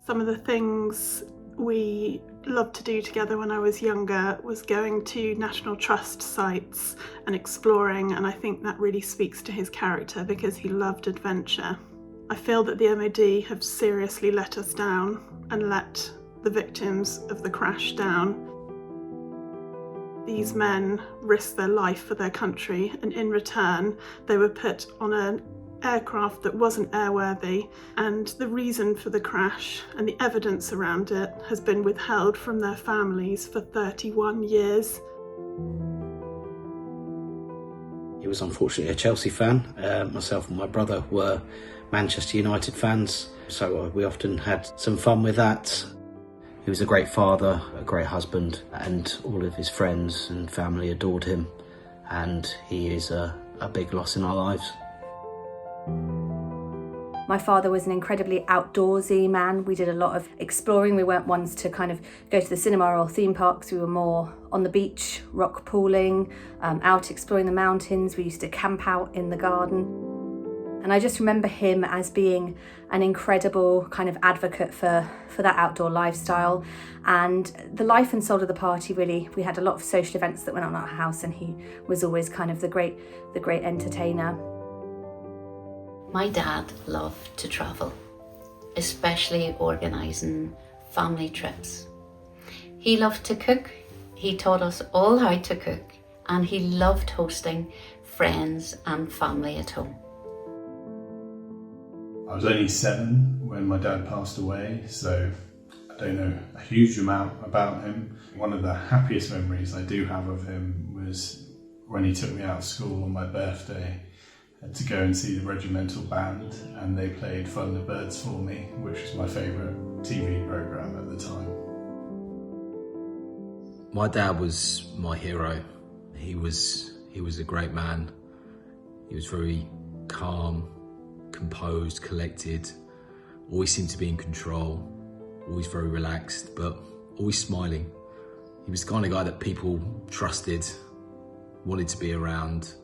Some of the things we loved to do together when I was younger was going to National Trust sites and exploring, and I think that really speaks to his character because he loved adventure. I feel that the MOD have seriously let us down and let the victims of the crash down. These men risked their life for their country, and in return they were put on an aircraft that wasn't airworthy, and the reason for the crash and the evidence around it has been withheld from their families for 31 years. He was unfortunately a Chelsea fan. Myself and my brother were Manchester United fans, so we often had some fun with that. He was a great father, a great husband, and all of his friends and family adored him, and he is a big loss in our lives. My father was an incredibly outdoorsy man. We did a lot of exploring. We weren't ones to kind of go to the cinema or theme parks. We were more on the beach, rock pooling, out exploring the mountains. We used to camp out in the garden. And I just remember him as being an incredible kind of advocate for that outdoor lifestyle. And the life and soul of the party, really, we had a lot of social events that went on at our house, and he was always kind of the great entertainer. My dad loved to travel, especially organising family trips. He loved to cook. He taught us all how to cook, and he loved hosting friends and family at home. I was only 7 when my dad passed away, so I don't know a huge amount about him. One of the happiest memories I do have of him was when he took me out of school on my birthday to go and see the regimental band, and they played Fun the Birds for me, which was my favourite TV programme at the time. My dad was my hero. He was a great man. He was very calm, composed, collected, always seemed to be in control, always very relaxed, but always smiling. He was the kind of guy that people trusted, wanted to be around,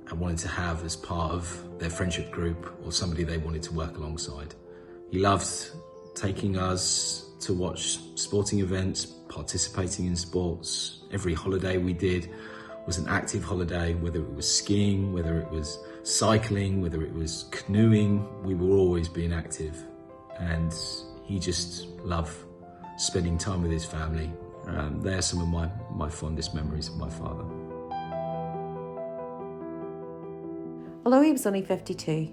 and wanted to have as part of their friendship group or somebody they wanted to work alongside. He loved taking us to watch sporting events, participating in sports. Every holiday we did was an active holiday, whether it was skiing, whether it was cycling, whether it was canoeing, we were always being active. And he just loved spending time with his family. They're some of my fondest memories of my father. Although he was only 52,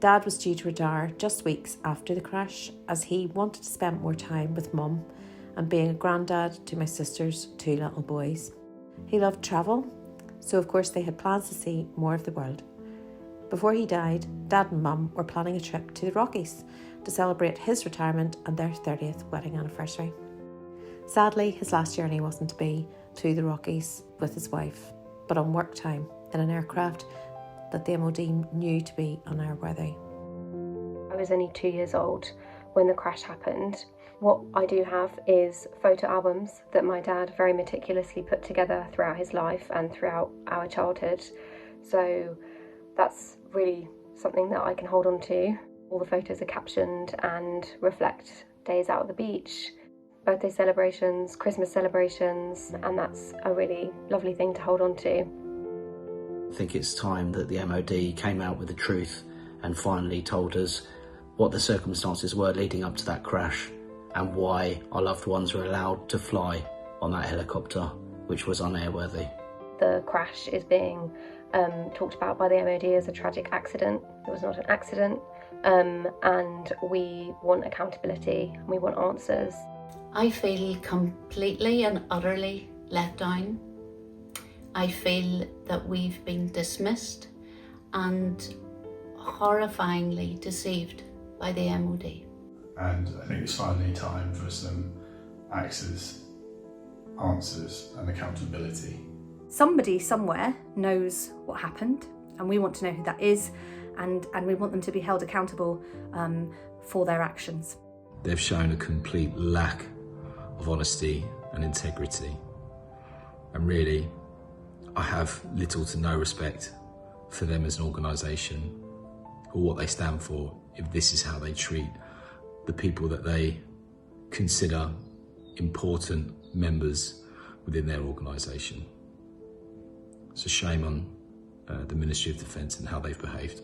Dad was due to retire just weeks after the crash, as he wanted to spend more time with Mum and being a granddad to my sister's 2 little boys. He loved travel, so of course they had plans to see more of the world. Before he died, Dad and Mum were planning a trip to the Rockies to celebrate his retirement and their 30th wedding anniversary. Sadly, his last journey wasn't to be to the Rockies with his wife, but on work time in an aircraft that the MOD knew to be unairworthy. I was only 2 years old when the crash happened. What I do have is photo albums that my dad very meticulously put together throughout his life and throughout our childhood. So that's really something that I can hold on to. All the photos are captioned and reflect days out at the beach, birthday celebrations, Christmas celebrations, and that's a really lovely thing to hold on to. I think it's time that the MOD came out with the truth and finally told us what the circumstances were leading up to that crash and why our loved ones were allowed to fly on that helicopter, which was unairworthy. The crash is being talked about by the MOD as a tragic accident. It was not an accident, and we want accountability and we want answers. I feel completely and utterly let down. I feel that we've been dismissed, and horrifyingly deceived by the MOD. And I think it's finally time for some answers and accountability. Somebody somewhere knows what happened, and we want to know who that is, and we want them to be held accountable for their actions. They've shown a complete lack of honesty and integrity. And really, I have little to no respect for them as an organisation or what they stand for if this is how they treat the people that they consider important members within their organisation. It's a shame on the Ministry of Defence and how they've behaved.